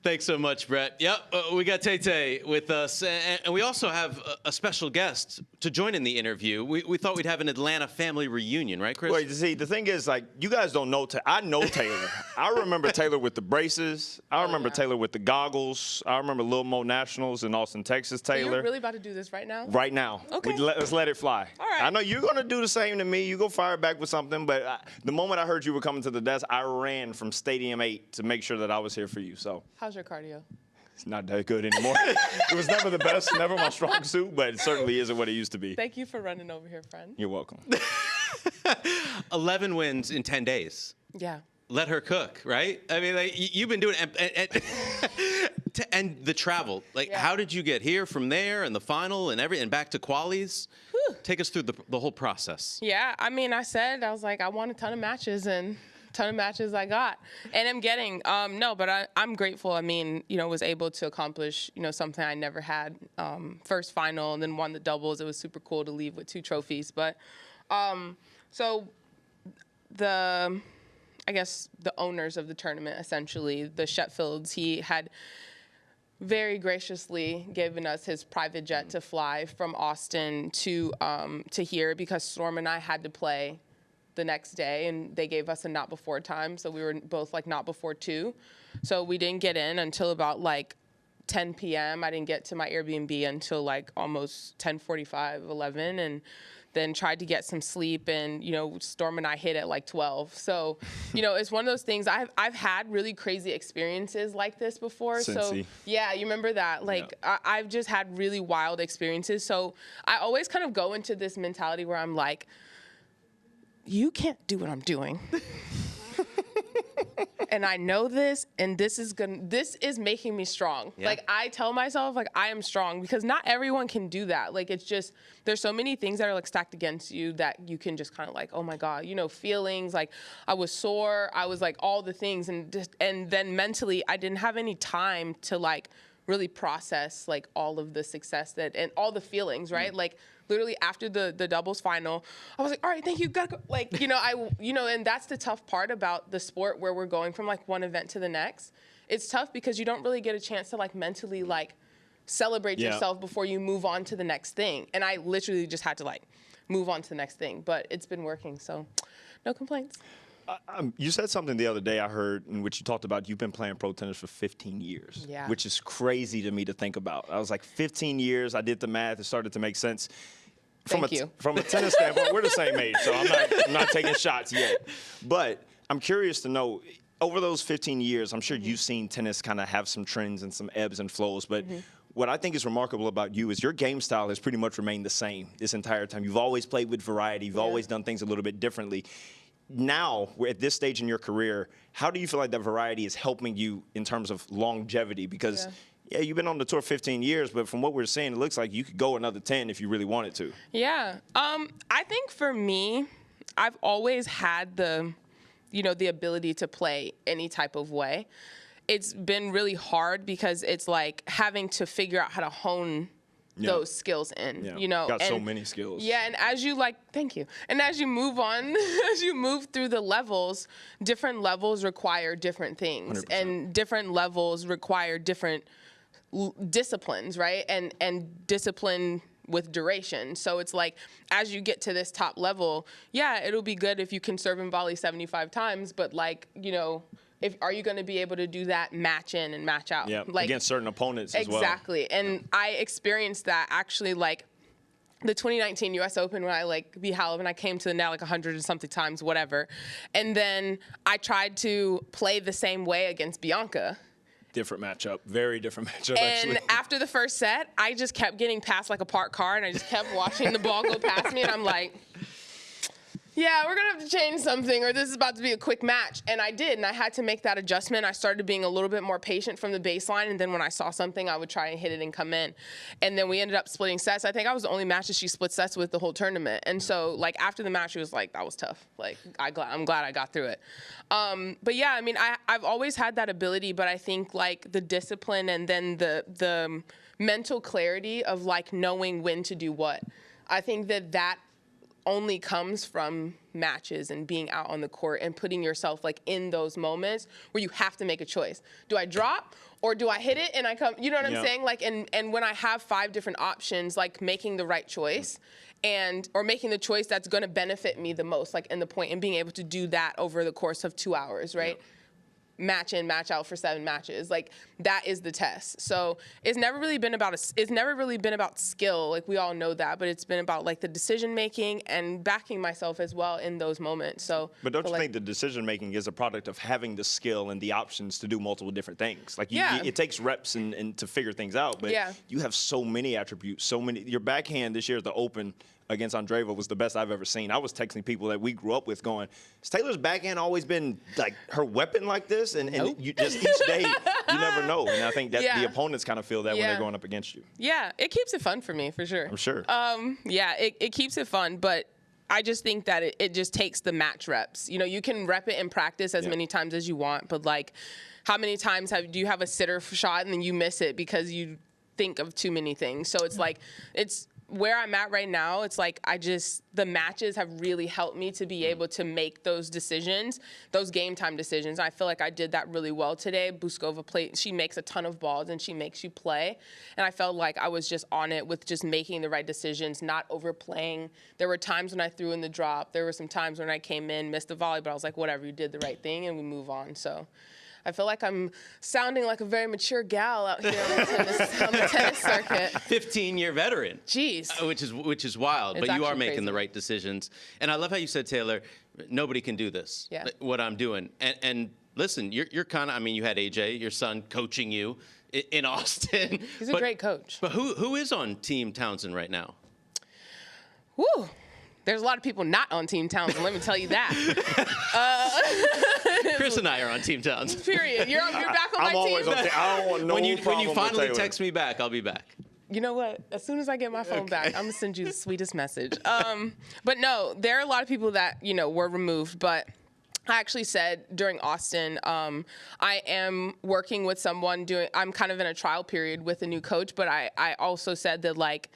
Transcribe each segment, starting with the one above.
Thanks so much, Brett. Yep, we got Tay with us, and we also have a special guest to join in the interview. We thought we'd have an Atlanta family reunion, right, Chris? Wait, see, the thing is, like, you guys don't know. I know Taylor. I remember Taylor with the braces. I remember Taylor with the goggles. I remember Lil Mo Nationals in Austin, Texas. Taylor. You're really about to do this right now? Right now. Okay. Let's let it fly. All right. I know you're gonna do the same to me. You go fire back with something, but the moment I heard you were coming to the desk, I ran from Stadium 8 to make sure that I was here for you. So. How's your cardio? It's not that good anymore. It was never the best, never my strong suit, but it certainly isn't what it used to be. Thank you for running over here, friend. You're welcome. 11 wins in 10 days. Yeah. Let her cook, right? I mean, like, you've been doing and the travel. Like, how did you get here from there and the final and back to qualies? Whew. Take us through the whole process. Yeah, I mean, I was like, I want a ton of matches, and ton of matches I got, and I'm getting but I'm grateful. I mean, was able to accomplish something I never had. First final, and then won the doubles. It was super cool to leave with 2 trophies. But so I guess the owners of the tournament, essentially the Sheffields, he had very graciously given us his private jet to fly from Austin to here, because Storm and I had to play the next day, and they gave us a not before time, so we were both like not before 2, so we didn't get in until about like 10 p.m. I didn't get to my Airbnb until like almost 10:45, 11, and then tried to get some sleep, and Storm and I hit at like 12. So it's one of those things. I've had really crazy experiences like this before. Cincy. So yeah, you remember that? Like I've just had really wild experiences. So I always kind of go into this mentality where I'm like, you can't do what I'm doing. And I know this, and this is making me strong. Yeah. Like, I tell myself, like, I am strong, because not everyone can do that. Like, it's just, there's so many things that are like stacked against you that you can just kind of like, oh my God, feelings, like I was sore, I was like all the things, and then mentally I didn't have any time to like really process like all of the success and all the feelings, right? Like, literally after the doubles final, I was like, all right, thank you, gotta go. Like, and that's the tough part about the sport, where we're going from like one event to the next. It's tough because you don't really get a chance to like mentally like celebrate yourself before you move on to the next thing. And I literally just had to like move on to the next thing, but it's been working, so no complaints. You said something the other day I heard, in which you talked about you've been playing pro tennis for 15 years, which is crazy to me to think about. I was like, 15 years, I did the math, it started to make sense. From a tennis standpoint, we're the same age, so I'm not taking shots yet. But I'm curious to know, over those 15 years, I'm sure you've seen tennis kind of have some trends and some ebbs and flows, but what I think is remarkable about you is your game style has pretty much remained the same this entire time. You've always played with variety. You've always done things a little bit differently. Now, we're at this stage in your career, how do you feel like that variety is helping you in terms of longevity? Because you've been on the tour 15 years, but from what we're seeing, it looks like you could go another 10 if you really wanted to. Yeah. I think for me, I've always had the ability to play any type of way. It's been really hard because it's like having to figure out how to hone those skills in, Got so many skills. Yeah, and as you thank you. And as you move on, as you move through the levels, different levels require different things. 100%. And different levels require different disciplines, right? And discipline with duration. So it's like, as you get to this top level, it'll be good if you can serve and volley 75 times, but are you going to be able to do that match in and match out? Yeah, against certain opponents as well. Exactly. And I experienced that actually like the 2019 U.S. Open when I beat Halep and I came to the net 100 and something times, whatever. And then I tried to play the same way against Bianca. Different matchup, very different matchup, actually. And after the first set, I just kept getting passed like a parked car, and I just kept watching the ball go past me, and I'm like, yeah, we're going to have to change something, or this is about to be a quick match. And I did, and I had to make that adjustment. I started being a little bit more patient from the baseline, and then when I saw something, I would try and hit it and come in. And then we ended up splitting sets. I think I was the only match that she split sets with the whole tournament. And so, after the match, she was like, that was tough. I'm glad I got through it. But yeah, I mean, I've always had that ability, but I think, the discipline and then the mental clarity of, knowing when to do what. I think that only comes from matches and being out on the court and putting yourself like in those moments where you have to make a choice. Do I drop or do I hit it and I come, you know what I'm saying? Like, and when I have 5 different options, like making the right choice or making the choice that's going to benefit me the most, like in the point, and being able to do that over the course of 2 hours, right? Match in, match out for 7 matches. Like, that is the test. So it's never really been about skill. Like, we all know that, but it's been about like the decision making and backing myself as well in those moments. So, but don't you think the decision making is a product of having the skill and the options to do multiple different things? Like, it takes reps and to figure things out, but you have so many attributes, so many. Your backhand this year at the Open against Andreeva was the best I've ever seen. I was texting people that we grew up with going, has Taylor's backhand always been like her weapon like this? And you just each day, you never know. And I think that the opponents kind of feel that when they're going up against you. Yeah, it keeps it fun for me, for sure. I'm sure. It keeps it fun, but I just think that it just takes the match reps. You know, you can rep it in practice as many times as you want, but like how many times do you have a sitter shot and then you miss it because you think of too many things? So it's like, it's where I'm at right now. It's like the matches have really helped me to be able to make those decisions, those game time decisions. I feel like I did that really well today. Buskova she makes a ton of balls and she makes you play. And I felt like I was just on it with just making the right decisions, not overplaying. There were times when I threw in the drop. There were some times when I came in, missed the volley, but I was like, whatever, you did the right thing, and we move on. So I feel like I'm sounding like a very mature gal out here on the tennis circuit. 15-year veteran. Jeez. Which is wild, It's but you are making crazy. the right decisions. And I love how you said, Taylor, nobody can do this, what I'm doing. And listen, you're kind of, I mean, you had AJ, your son, coaching you in Austin. He's a great coach. But who is on Team Townsend right now? Woo. There's a lot of people not on Team Townsend, let me tell you that. Chris and I are on Team Townsend. Period. You're back on my always team? on I don't want no when you problem finally with text me back, I'll be back. You know what? As soon as I get my phone back, I'm going to send you the sweetest message. But no, there are a lot of people that, were removed, but I actually said during Austin, I am working with someone I'm kind of in a trial period with a new coach, but I also said that, like,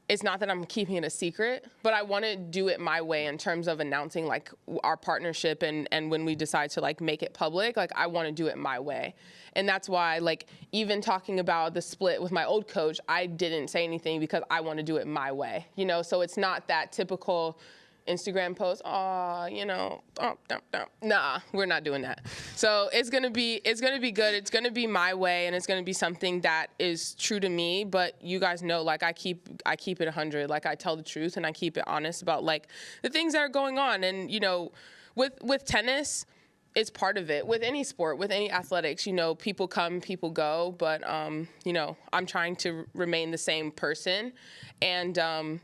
it's not that I'm keeping it a secret, but I want to do it my way in terms of announcing like our partnership and when we decide to like make it public, like I want to do it my way. And that's why, like, even talking about the split with my old coach, I didn't say anything because I want to do it my way, so it's not that typical Instagram post, nah, we're not doing that. So it's gonna be good. It's gonna be my way, and it's gonna be something that is true to me. But you guys know, like, I keep it 100. Like, I tell the truth and I keep it honest about like the things that are going on. And with tennis, it's part of it. With any sport, with any athletics, people come, people go. But I'm trying to remain the same person and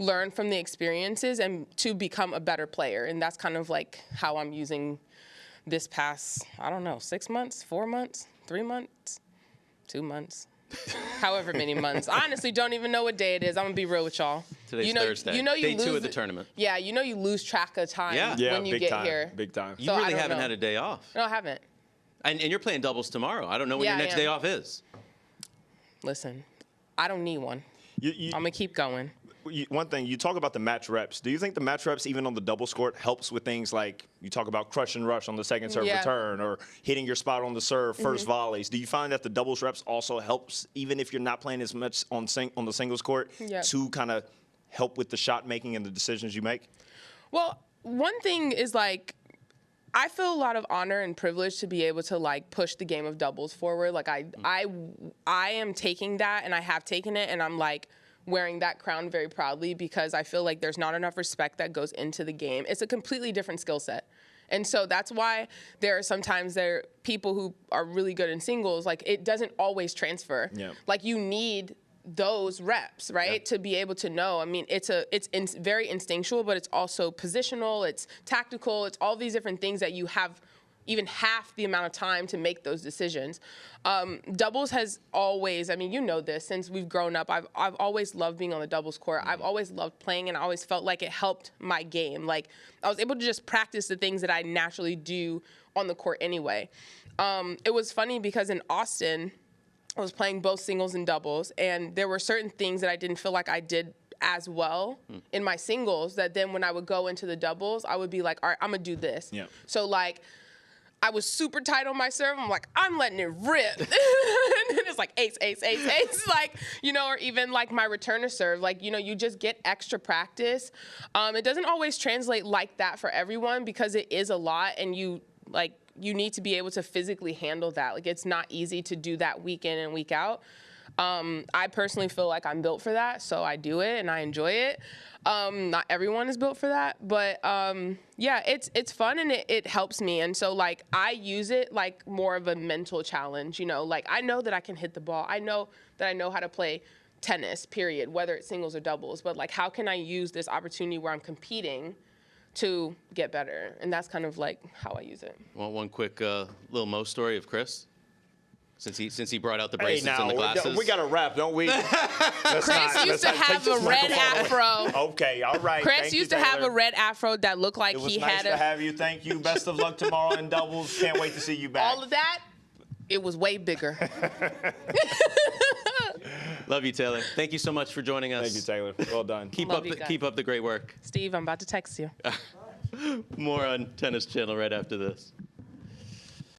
learn from the experiences and to become a better player. And that's kind of like how I'm using this past, 6 months, 4 months, 3 months, 2 months, however many months. I honestly don't even know what day it is. I'm gonna be real with y'all. Today's Thursday. Day 2 of the tournament. Yeah, you lose track of time when you get here. Big time. You really haven't had a day off. No, I haven't. And you're playing doubles tomorrow. I don't know when your next day off is. Listen, I don't need one. I'm gonna keep going. One thing, you talk about the match reps. Do you think the match reps, even on the doubles court, helps with things like you talk about crush and rush on the second serve return or hitting your spot on the serve, first volleys? Do you find that the doubles reps also helps, even if you're not playing as much on the singles court, to kind of help with the shot making and the decisions you make? Well, one thing is like, I feel a lot of honor and privilege to be able to like push the game of doubles forward. Like I am taking that, and I have taken it, and I'm like wearing that crown very proudly because I feel like there's not enough respect that goes into the game. It's a completely different skill set. And so that's why there are people who are really good in singles, like it doesn't always transfer. Yeah. Like you need those reps, right? To be able to know. I mean, it's very instinctual, but it's also positional, it's tactical, it's all these different things that you have even half the amount of time to make those decisions. Doubles has always, I mean, you know this, since we've grown up, I've always loved being on the doubles court. I've always loved playing, and I always felt like it helped my game. Like, I was able to just practice the things that I naturally do on the court anyway. It was funny because in Austin, I was playing both singles and doubles, and there were certain things that I didn't feel like I did as well in my singles that then when I would go into the doubles, I would be like, all right, I'm going to do this. Yeah. So, like, I was super tight on my serve. I'm like, I'm letting it rip. And then it's like ace, ace, ace, ace. Like, you know, or even like my returner serve. Like, you know, you just get extra practice. It doesn't always translate like that for everyone because it is a lot, and you need to be able to physically handle that. Like, it's not easy to do that week in and week out. I personally feel like I'm built for that, so I do it and I enjoy it. Not everyone is built for that, but yeah, it's fun and it helps me. And so, like, I use it like more of a mental challenge, you know, like I know that I can hit the ball. I know that I know how to play tennis, period, whether it's singles or doubles, but like, how can I use this opportunity where I'm competing to get better? And that's kind of like how I use it. Well, one quick little Mo story of Chris. Since he brought out the bracelets and the glasses. We got to wrap, don't we? Chris used to have a red afro. Okay, all right. Chris used to have a red afro that looked like he had It was nice to have you. Thank you. Best of luck tomorrow in doubles. Can't wait to see you back. All of that, it was way bigger. Love you, Taylor. Thank you so much for joining us. Thank you, Taylor. Well done. Keep up the great work. Steve, I'm about to text you. More on Tennis Channel right after this.